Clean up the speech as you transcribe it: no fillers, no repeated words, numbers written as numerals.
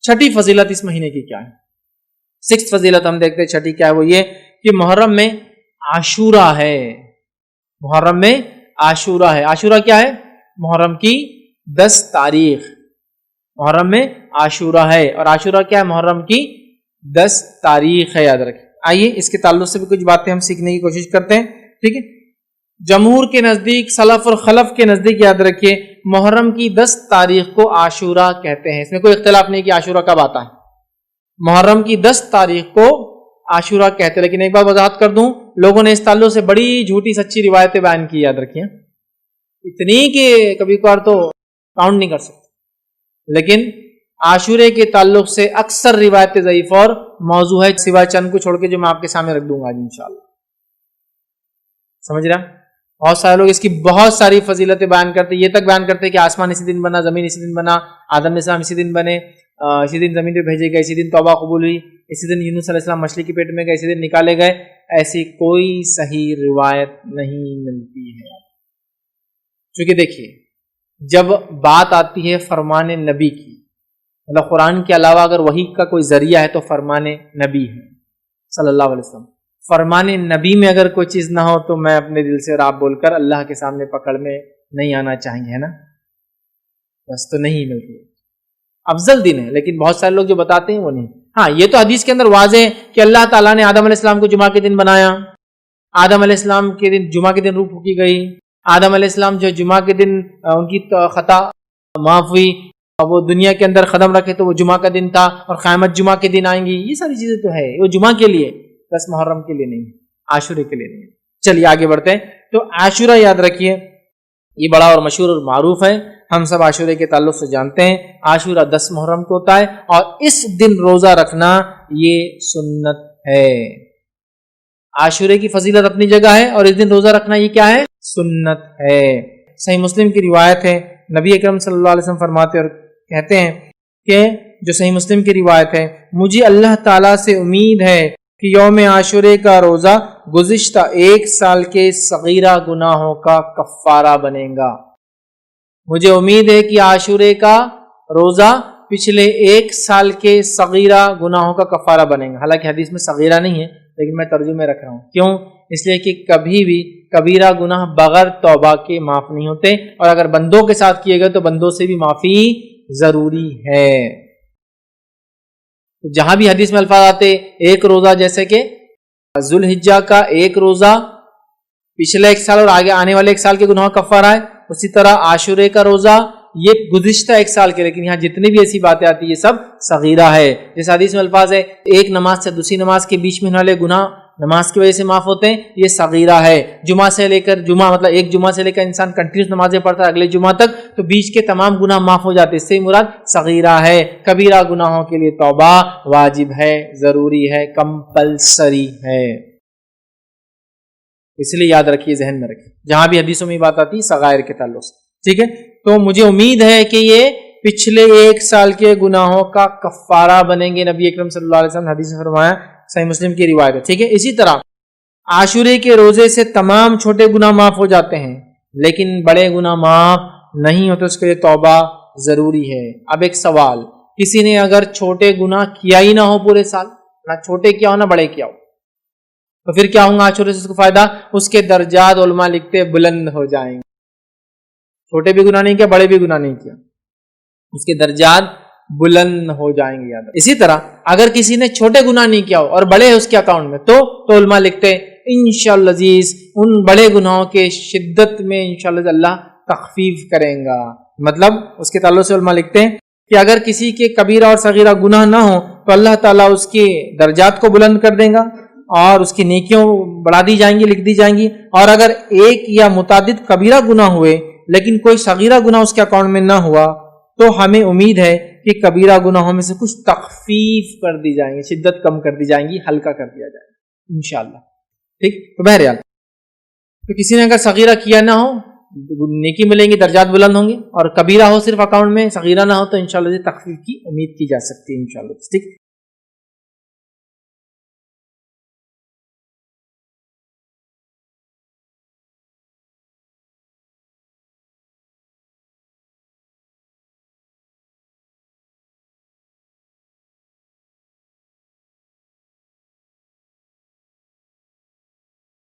چھٹی فضیلت اس مہینے کی کیا ہے؟ سکس فضیلت ہم دیکھتے ہیں، چھٹی کیا ہے؟ وہ یہ کہ محرم میں عاشورہ ہے. محرم میں عاشورہ ہے. عاشورہ کیا ہے؟ محرم کی 10 تاریخ. محرم میں عاشورہ ہے، اور عاشورہ کیا ہے؟ محرم کی 10 تاریخ ہے، یاد رکھیں. آئیے اس کے تعلق سے بھی کچھ باتیں ہم سیکھنے کی کوشش کرتے ہیں. ٹھیک ہے، جمہور کے نزدیک، سلف اور خلف کے نزدیک یاد رکھیے محرم کی 10 تاریخ کو عاشورہ کہتے ہیں. اس میں کوئی اختلاف نہیں کہ عاشورہ کب آتا ہے. محرم کی 10 تاریخ کو عاشورہ کہتے ہیں. لیکن ایک بات وضاحت کر دوں، لوگوں نے اس تعلق سے بڑی جھوٹی سچی روایتیں بیان کی، یاد رکھیے اتنی کہ کبھی کبھار تو کاؤنٹ نہیں کر سکتے. لیکن عاشورے کے تعلق سے اکثر روایتیں ضعیف اور موضوع ہے، سوائے چند کو چھوڑ کے جو میں آپ کے سامنے رکھ دوں گا آج انشاءاللہ. سمجھ رہا؟ بہت سارے لوگ اس کی بہت ساری فضیلتیں بیان کرتے، یہ تک بیان کرتے کہ آسمان اسی دن بنا، زمین اسی دن بنا، آدم علیہ السلام اسی دن بنے، اسی دن زمین پہ بھیجے گئے، اسی دن توبہ قبول ہوئی، اسی دن یونس علیہ السلام مچھلی کے پیٹ میں گئے، اسی دن نکالے گئے. ایسی کوئی صحیح روایت نہیں ملتی ہے. چونکہ دیکھیے جب بات آتی ہے فرمان نبی کی، مطلب قرآن کے علاوہ اگر وحی کا کوئی ذریعہ ہے تو فرمان نبی ہے صلی اللہ علیہ وسلم. فرمان نبی میں اگر کوئی چیز نہ ہو تو میں اپنے دل سے راب بول کر اللہ کے سامنے پکڑ میں نہیں آنا چاہیں گے، ہے نا؟ بس تو نہیں ملتی. افضل دن ہے، لیکن بہت سارے لوگ جو بتاتے ہیں وہ نہیں. ہاں یہ تو حدیث کے اندر واضح ہے کہ اللہ تعالیٰ نے آدم علیہ السلام کو جمعہ کے دن بنایا، آدم علیہ السلام کے دن جمعہ کے دن روح پھونکی گئی، آدم علیہ السلام جو جمعہ کے دن ان کی خطا معاف ہوئی، وہ دنیا کے اندر قدم رکھے تو وہ جمعہ کا دن تھا، اور قیامت جمعہ کے دن آئیں گی. یہ ساری چیزیں تو ہے، وہ جمعہ کے لیے، بس محرم کے لیے نہیں، عاشورے کے لیے نہیں. چلیے آگے بڑھتے ہیں. تو عاشورہ یاد رکھیے یہ بڑا اور مشہور اور معروف ہے، ہم سب عاشورے کے تعلق سے جانتے ہیں. عاشورہ 10 محرم کو ہوتا ہے، اور اس دن روزہ رکھنا یہ سنت ہے. عاشورے کی فضیلت اپنی جگہ ہے، اور اس دن روزہ رکھنا یہ کیا ہے؟ سنت ہے. صحیح مسلم کی روایت ہے، نبی اکرم صلی اللہ علیہ وسلم فرماتے اور کہتے ہیں کہ جو صحیح مسلم کی روایت ہے، مجھے اللہ تعالیٰ سے امید ہے کہ یوم عاشورے کا روزہ گزشتہ 1 سال کے صغیرہ گناہوں کا کفارہ بنے گا. مجھے امید ہے کہ عاشورے کا روزہ پچھلے 1 سال کے صغیرہ گناہوں کا کفارہ بنے گا. حالانکہ حدیث میں صغیرہ نہیں ہے، لیکن میں ترجمے رکھ رہا ہوں. کیوں؟ اس لیے کہ کبھی بھی کبیرہ گناہ بغیر توبہ کے معاف نہیں ہوتے، اور اگر بندوں کے ساتھ کیے گئے تو بندوں سے بھی معافی ضروری ہے. جہاں بھی حدیث میں الفاظ آتے ایک روزہ، جیسے کہ ذوالحجہ کا 1 روزہ پچھلے 1 سال اور آگے آنے والے 1 سال کے گناہ کفارہ ہے، اسی طرح عاشورے کا روزہ یہ گزشتہ 1 سال کے. لیکن یہاں جتنی بھی ایسی باتیں آتی یہ سب صغیرہ ہے. جیسے حدیث میں الفاظ ہے ایک نماز سے دوسری نماز کے بیچ میں ہونے والے گناہ نماز کی وجہ سے معاف ہوتے ہیں، یہ صغیرہ ہے. جمعہ سے لے کر جمعہ، مطلب ایک جمعہ سے لے کر انسان کنٹینیوس نمازیں پڑھتا ہے اگلے جمعہ تک، تو بیچ کے تمام گناہ معاف ہو جاتے، اس سے مراد صغیرہ ہے. کبیرہ گناہوں کے لیے توبہ واجب ہے، ضروری ہے، کمپلسری ہے. اس لیے یاد رکھیے، ذہن میں رکھیے جہاں بھی حدیثوں میں بات آتی ہے صغائر کے تعلق سے. ٹھیک ہے، تو مجھے امید ہے کہ یہ پچھلے 1 سال کے گناہوں کا کفارہ بنیں گے. نبی اکرم صلی اللہ علیہ وسلم حدیث میں فرمایا، صحیح مسلم کی روایت ہے. ٹھیک ہے، اسی طرح عاشورے کے روزے سے تمام چھوٹے گناہ معاف ہو جاتے ہیں، لیکن بڑے گناہ معاف نہیں ہوتے، اس کے لیے توبہ ضروری ہے. اب ایک سوال، کسی نے اگر چھوٹے گناہ کیا ہی نہ ہو پورے سال، نہ چھوٹے کیا ہو نہ بڑے کیا ہو، تو پھر کیا ہوگا عاشورے سے اس کو فائدہ؟ اس کے درجات علماء لکھتے بلند ہو جائیں گے. چھوٹے بھی گناہ نہیں کیا، بڑے بھی گناہ نہیں کیا، اس کے درجات بلند ہو جائیں گے. یاد. اسی طرح اگر کسی نے چھوٹے گناہ نہیں کیا ہو اور بڑے ہے اس کے اکاؤنٹ میں، تو علماء لکھتے انشاءاللہ عزیز ان بڑے گناہوں کے شدت میں انشاءاللہ اللہ تخفیف کریں گا. مطلب اس کے تعلق سے علماء لکھتے ہیں کہ اگر کسی کے کبیرہ اور صغیرہ گناہ نہ ہو تو اللہ تعالیٰ اس کے درجات کو بلند کر دے گا، اور اس کی نیکیوں بڑھا دی جائیں گی، لکھ دی جائیں گی. اور اگر ایک یا متعدد کبیرہ گناہ ہوئے لیکن کوئی صغیرہ گناہ اس کے اکاؤنٹ میں نہ ہوا، تو ہمیں امید ہے کہ کبیرہ گناہوں میں سے کچھ تخفیف کر دی جائیں گی، شدت کم کر دی جائیں گی، ہلکا کر دیا جائے گا انشاءاللہ. ٹھیک، تو بہرحال تو کسی نے اگر صغیرہ کیا نہ ہو نیکی ملیں گی، درجات بلند ہوں گے، اور کبیرہ ہو صرف اکاؤنٹ میں، صغیرہ نہ ہو تو انشاءاللہ تخفیف کی امید کی جا سکتی ہے انشاءاللہ. ٹھیک.